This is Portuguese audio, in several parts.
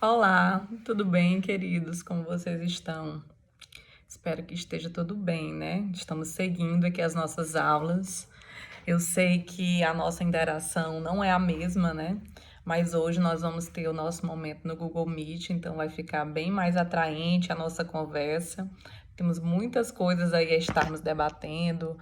Olá, tudo bem, queridos? Como vocês estão? Espero que esteja tudo bem, né? Estamos seguindo aqui as nossas aulas. Eu sei que a nossa interação não é a mesma, né? Mas hoje nós vamos ter o nosso momento no Google Meet, então vai ficar bem mais atraente a nossa conversa. Temos muitas coisas aí a estarmos debatendo,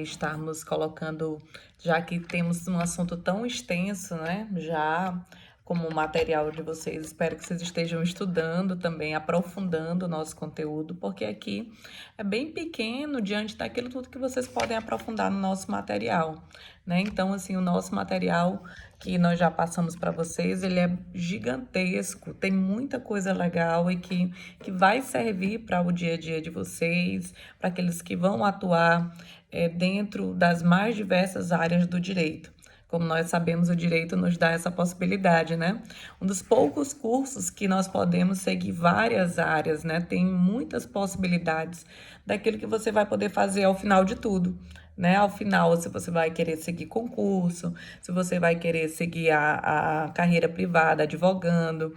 estarmos colocando, já que temos um assunto tão extenso, né? Já como material de vocês, espero que vocês estejam estudando também, aprofundando o nosso conteúdo, porque aqui é bem pequeno diante daquilo tudo que vocês podem aprofundar no nosso material, né? Então, assim, o nosso material que nós já passamos para vocês, ele é gigantesco, tem muita coisa legal e que vai servir para o dia a dia de vocês, para aqueles que vão atuar dentro das mais diversas áreas do direito. Como nós sabemos, o direito nos dá essa possibilidade, né? Um dos poucos cursos que nós podemos seguir várias áreas, né? Tem muitas possibilidades daquilo que você vai poder fazer ao final de tudo, né? Ao final, se você vai querer seguir concurso, se você vai querer seguir a carreira privada, advogando,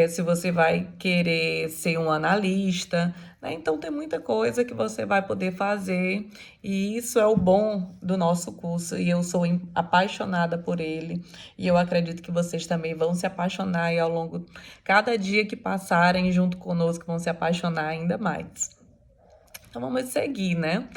se você vai querer ser um analista, né? Então tem muita coisa que você vai poder fazer e isso é o bom do nosso curso e eu sou apaixonada por ele e eu acredito que vocês também vão se apaixonar e ao longo, cada dia que passarem junto conosco vão se apaixonar ainda mais. Então vamos seguir, né?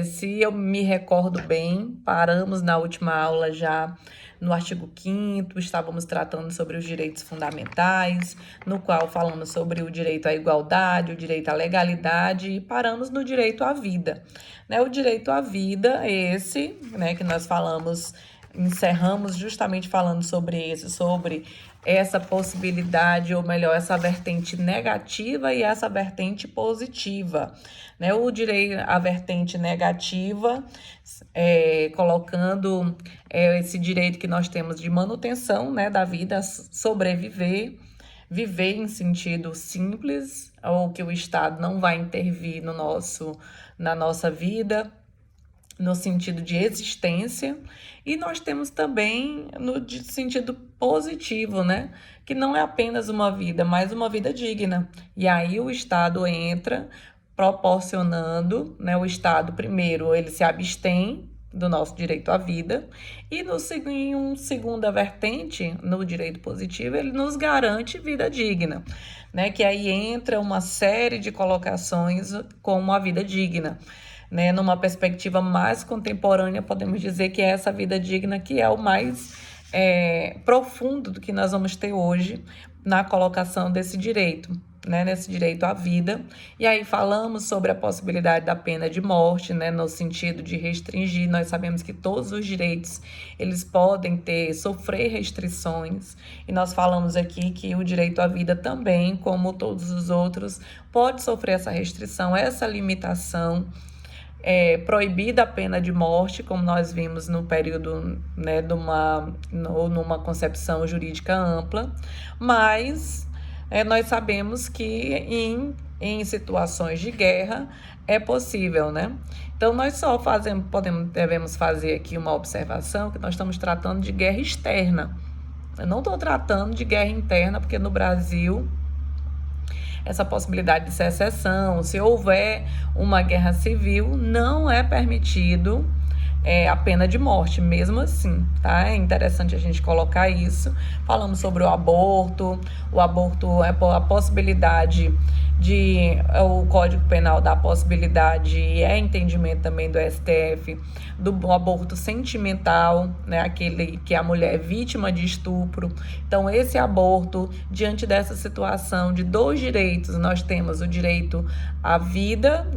Se eu me recordo bem, paramos na última aula já no artigo 5º, estávamos tratando sobre os direitos fundamentais, no qual falamos sobre o direito à igualdade, o direito à legalidade e paramos no direito à vida. Né? O direito à vida, esse, né, que nós falamos, encerramos justamente falando sobre essa possibilidade, ou melhor, essa vertente negativa e essa vertente positiva, né? O direito, a vertente negativa, colocando esse direito que nós temos de manutenção, né, da vida, sobreviver, viver em sentido simples, ou que o Estado não vai intervir na nossa vida, no sentido de existência, e nós temos também no sentido positivo, né? Que não é apenas uma vida, mas uma vida digna. E aí o Estado entra proporcionando, né? O Estado, primeiro, ele se abstém do nosso direito à vida, e em uma segunda vertente, no direito positivo, ele nos garante vida digna, né? Que aí entra uma série de colocações como a vida digna. Né, numa perspectiva mais contemporânea, podemos dizer que é essa vida digna que é o mais profundo do que nós vamos ter hoje na colocação desse direito, né, nesse direito à vida. E aí falamos sobre a possibilidade da pena de morte, né, no sentido de restringir. Nós sabemos que todos os direitos, eles podem sofrer restrições, e nós falamos aqui que o direito à vida também, como todos os outros, pode sofrer essa restrição, essa limitação, proibida a pena de morte, como nós vimos no período, né, numa concepção jurídica ampla, mas nós sabemos que em situações de guerra é possível, né? Então, nós só devemos fazer aqui uma observação que nós estamos tratando de guerra externa. Eu não estou tratando de guerra interna, porque no Brasil essa possibilidade de secessão, se houver uma guerra civil, não é permitido a pena de morte, mesmo assim, tá? É interessante a gente colocar isso. Falamos sobre o aborto é a possibilidade o Código Penal dá a possibilidade, e entendimento também do STF, do aborto sentimental, né? Aquele que a mulher é vítima de estupro. Então, esse aborto, diante dessa situação de dois direitos, nós temos o direito à vida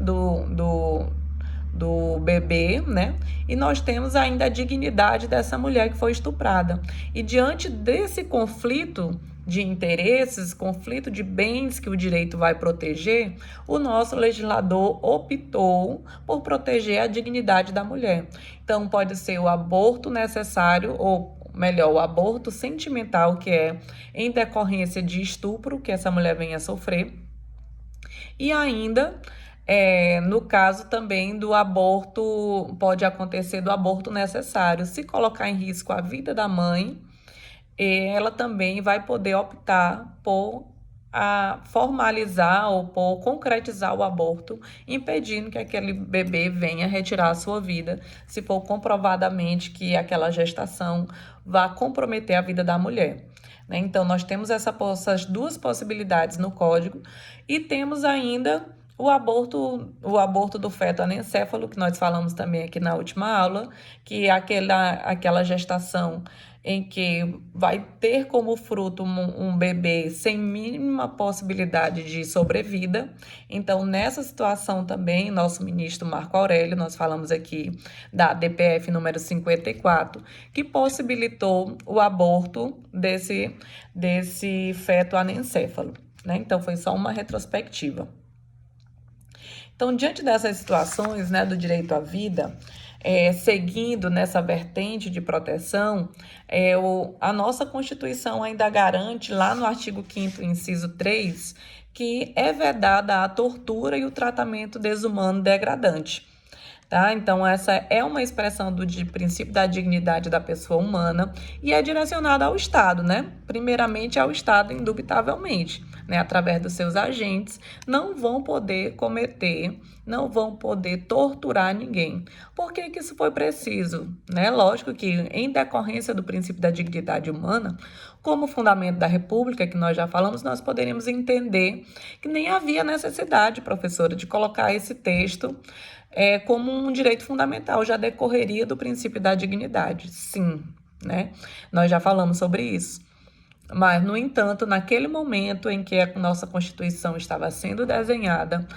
do bebê, né? E nós temos ainda a dignidade dessa mulher que foi estuprada. E diante desse conflito de interesses, conflito de bens que o direito vai proteger, o nosso legislador optou por proteger a dignidade da mulher. Então, pode ser o aborto necessário, ou melhor, o aborto sentimental, que é em decorrência de estupro que essa mulher venha a sofrer, e ainda no caso também do aborto, pode acontecer do aborto necessário, se colocar em risco a vida da mãe, ela também vai poder optar por formalizar ou por concretizar o aborto, impedindo que aquele bebê venha retirar a sua vida, se for comprovadamente que aquela gestação vá comprometer a vida da mulher. Né? Então, nós temos essas duas possibilidades no código e temos ainda o aborto do feto anencéfalo, que nós falamos também aqui na última aula, que é aquela gestação em que vai ter como fruto um bebê sem mínima possibilidade de sobrevida. Então, nessa situação também, nosso ministro Marco Aurélio, nós falamos aqui da DPF número 54, que possibilitou o aborto desse feto anencéfalo. Né? Então, foi só uma retrospectiva. Então, diante dessas situações, né, do direito à vida, seguindo nessa vertente de proteção, a nossa Constituição ainda garante, lá no artigo 5º, inciso 3, que é vedada a tortura e o tratamento desumano degradante. Tá? Então, essa é uma expressão do princípio da dignidade da pessoa humana e é direcionada ao Estado, né? Primeiramente ao Estado, indubitavelmente, né? Através dos seus agentes, não vão poder torturar ninguém. Por que que isso foi preciso? Né? Lógico que, em decorrência do princípio da dignidade humana, como fundamento da República, que nós já falamos, nós poderíamos entender que nem havia necessidade, professora, de colocar esse texto como um direito fundamental, já decorreria do princípio da dignidade. Sim, né? Nós já falamos sobre isso. Mas, no entanto, naquele momento em que a nossa Constituição estava sendo desenhada,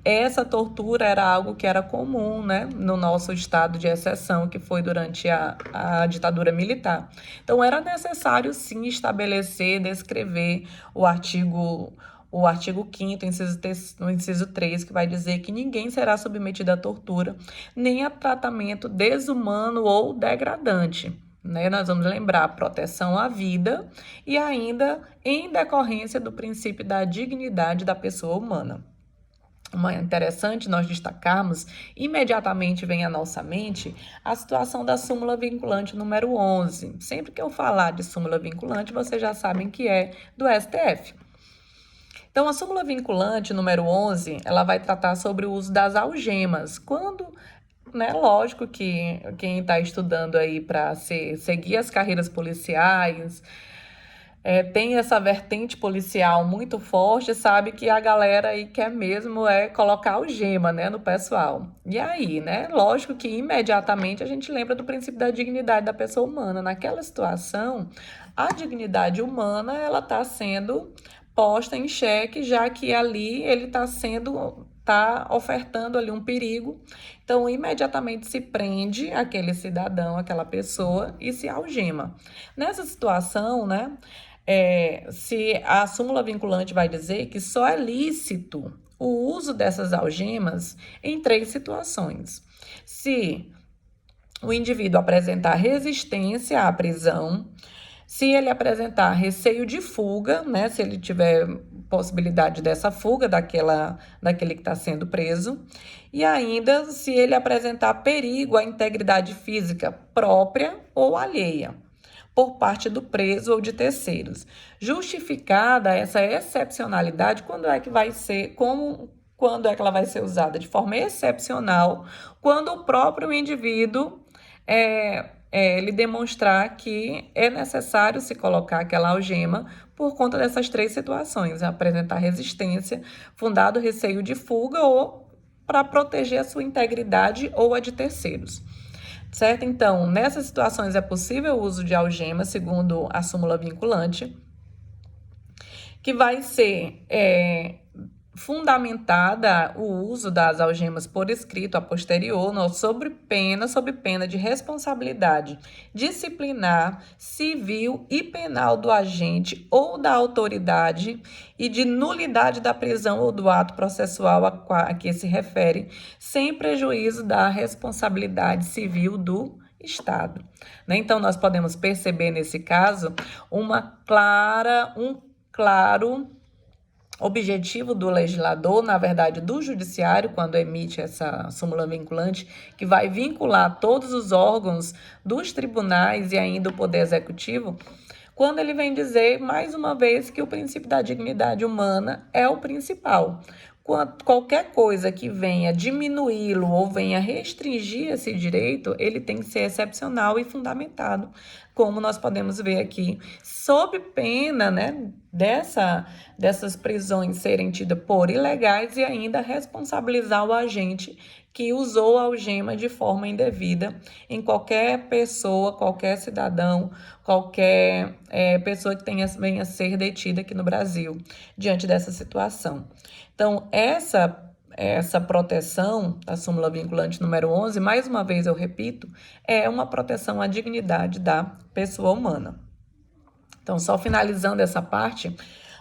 essa tortura era algo que era comum, né, no nosso estado de exceção, que foi durante a ditadura militar. Então, era necessário, sim, estabelecer, descrever o artigo 5º, no inciso 3, que vai dizer que ninguém será submetido à tortura, nem a tratamento desumano ou degradante. Né? Nós vamos lembrar proteção à vida e ainda em decorrência do princípio da dignidade da pessoa humana. Interessante nós destacarmos, imediatamente vem à nossa mente a situação da súmula vinculante número 11. Sempre que eu falar de súmula vinculante, vocês já sabem que é do STF. Então, a súmula vinculante número 11, ela vai tratar sobre o uso das algemas. Quando, né, lógico que quem está estudando aí para seguir as carreiras policiais, tem essa vertente policial muito forte, sabe que a galera aí quer mesmo colocar algema, né, no pessoal. E aí, né, lógico que imediatamente a gente lembra do princípio da dignidade da pessoa humana. Naquela situação, a dignidade humana, ela está sendo posta em xeque, já que ali ele está ofertando ali um perigo. Então, imediatamente se prende aquele cidadão, aquela pessoa e se algema. Nessa situação, né, se a súmula vinculante vai dizer que só é lícito o uso dessas algemas em 3 situações. Se o indivíduo apresentar resistência à prisão, se ele apresentar receio de fuga, né, se ele tiver possibilidade dessa fuga daquele que está sendo preso, e ainda se ele apresentar perigo à integridade física própria ou alheia, por parte do preso ou de terceiros. Justificada essa excepcionalidade, quando é que ela vai ser usada? De forma excepcional, quando o próprio indivíduo ele demonstrar que é necessário se colocar aquela algema por conta dessas 3 situações: apresentar resistência, fundado receio de fuga ou para proteger a sua integridade ou a de terceiros. Certo? Então, nessas situações é possível o uso de algema, segundo a súmula vinculante, que vai ser fundamentada o uso das algemas por escrito a posterior, sob pena de responsabilidade disciplinar, civil e penal do agente ou da autoridade e de nulidade da prisão ou do ato processual a que se refere, sem prejuízo da responsabilidade civil do Estado. Né? Então, nós podemos perceber nesse caso um claro objetivo do legislador, na verdade do judiciário, quando emite essa súmula vinculante, que vai vincular todos os órgãos dos tribunais e ainda o Poder Executivo, quando ele vem dizer, mais uma vez, que o princípio da dignidade humana é o principal. Qualquer coisa que venha diminuí-lo ou venha restringir esse direito, ele tem que ser excepcional e fundamentado, como nós podemos ver aqui, sob pena, né, dessas prisões serem tidas por ilegais e ainda responsabilizar o agente que usou a algema de forma indevida em qualquer pessoa, qualquer cidadão, qualquer pessoa que venha a ser detida aqui no Brasil, diante dessa situação. Então, essa proteção, a súmula vinculante número 11, mais uma vez eu repito, é uma proteção à dignidade da pessoa humana. Então, só finalizando essa parte,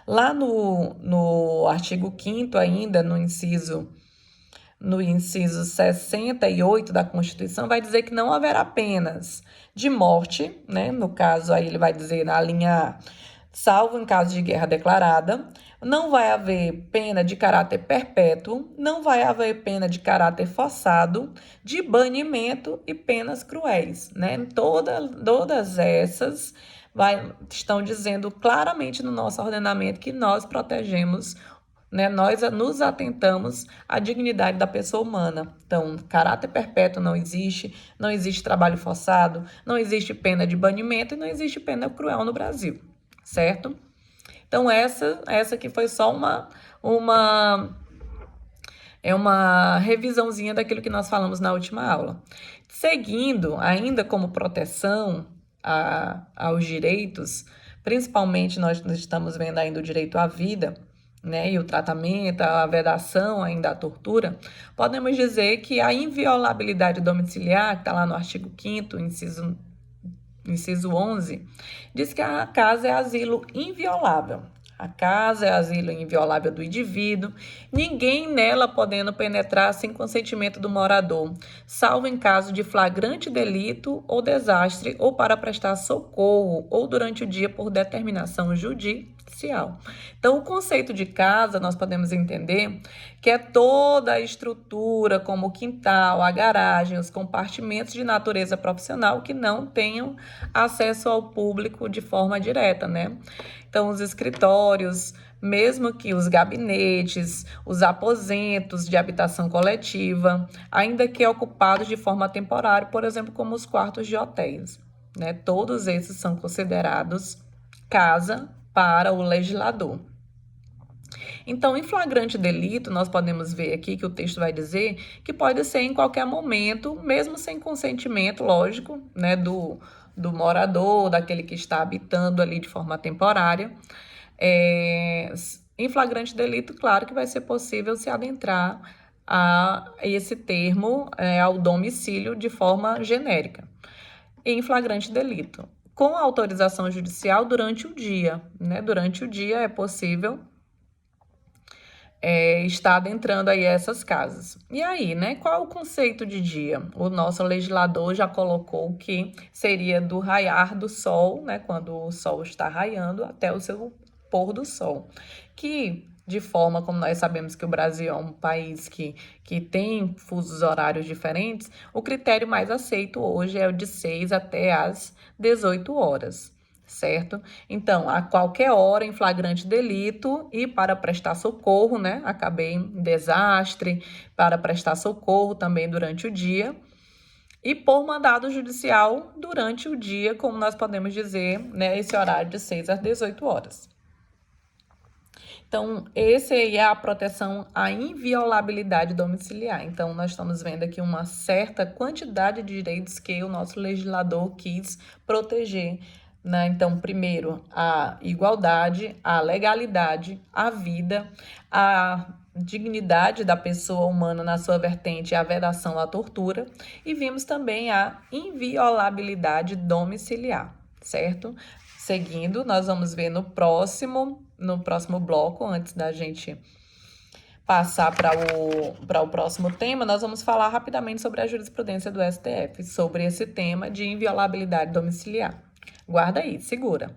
lá no artigo 5º ainda, no inciso 68 da Constituição, vai dizer que não haverá penas de morte, né? No caso, aí ele vai dizer na linha A, salvo em caso de guerra declarada, não vai haver pena de caráter perpétuo, não vai haver pena de caráter forçado, de banimento e penas cruéis, né? Todas essas estão dizendo claramente no nosso ordenamento que nós protegemos, né? Nós nos atentamos à dignidade da pessoa humana. Então, caráter perpétuo não existe trabalho forçado, não existe pena de banimento e não existe pena cruel no Brasil, certo? Então, essa aqui foi só uma revisãozinha daquilo que nós falamos na última aula. Seguindo, ainda como proteção aos direitos, principalmente nós estamos vendo ainda o direito à vida, né, e o tratamento, a vedação ainda a tortura, podemos dizer que a inviolabilidade domiciliar, que está lá no artigo 5º, inciso 11, diz que a casa é asilo inviolável. A casa é asilo inviolável do indivíduo, ninguém nela podendo penetrar sem consentimento do morador, salvo em caso de flagrante delito ou desastre, ou para prestar socorro, ou durante o dia por determinação judicial. Então, o conceito de casa, nós podemos entender que é toda a estrutura, como o quintal, a garagem, os compartimentos de natureza profissional que não tenham acesso ao público de forma direta, né? Então, os escritórios, mesmo que os gabinetes, os aposentos de habitação coletiva, ainda que ocupados de forma temporária, por exemplo, como os quartos de hotéis, né? Todos esses são considerados casa para o legislador. Então, em flagrante delito, nós podemos ver aqui que o texto vai dizer que pode ser em qualquer momento, mesmo sem consentimento, lógico, né, do morador, daquele que está habitando ali de forma temporária. Em flagrante delito, claro que vai ser possível se adentrar a esse termo, ao domicílio de forma genérica. Em flagrante delito, com autorização judicial durante o dia, né? Durante o dia é possível está adentrando aí essas casas. E aí, né? Qual é o conceito de dia? O nosso legislador já colocou que seria do raiar do sol, né? Quando o sol está raiando até o seu pôr do sol. Que, de forma como nós sabemos que o Brasil é um país que tem fusos horários diferentes, o critério mais aceito hoje é o de 6 até às 18 horas. Certo? Então, a qualquer hora em flagrante delito e para prestar socorro, né? Acabei em desastre, para prestar socorro também durante o dia e por mandado judicial durante o dia, como nós podemos dizer, né? Esse horário de 6 às 18 horas. Então, esse aí é a proteção à inviolabilidade domiciliar. Então, nós estamos vendo aqui uma certa quantidade de direitos que o nosso legislador quis proteger, né? Então, primeiro, a igualdade, a legalidade, a vida, a dignidade da pessoa humana na sua vertente, a vedação à tortura, e vimos também a inviolabilidade domiciliar, certo? Seguindo, nós vamos ver no próximo bloco, antes da gente passar para o próximo tema, nós vamos falar rapidamente sobre a jurisprudência do STF, sobre esse tema de inviolabilidade domiciliar. Guarda aí, segura.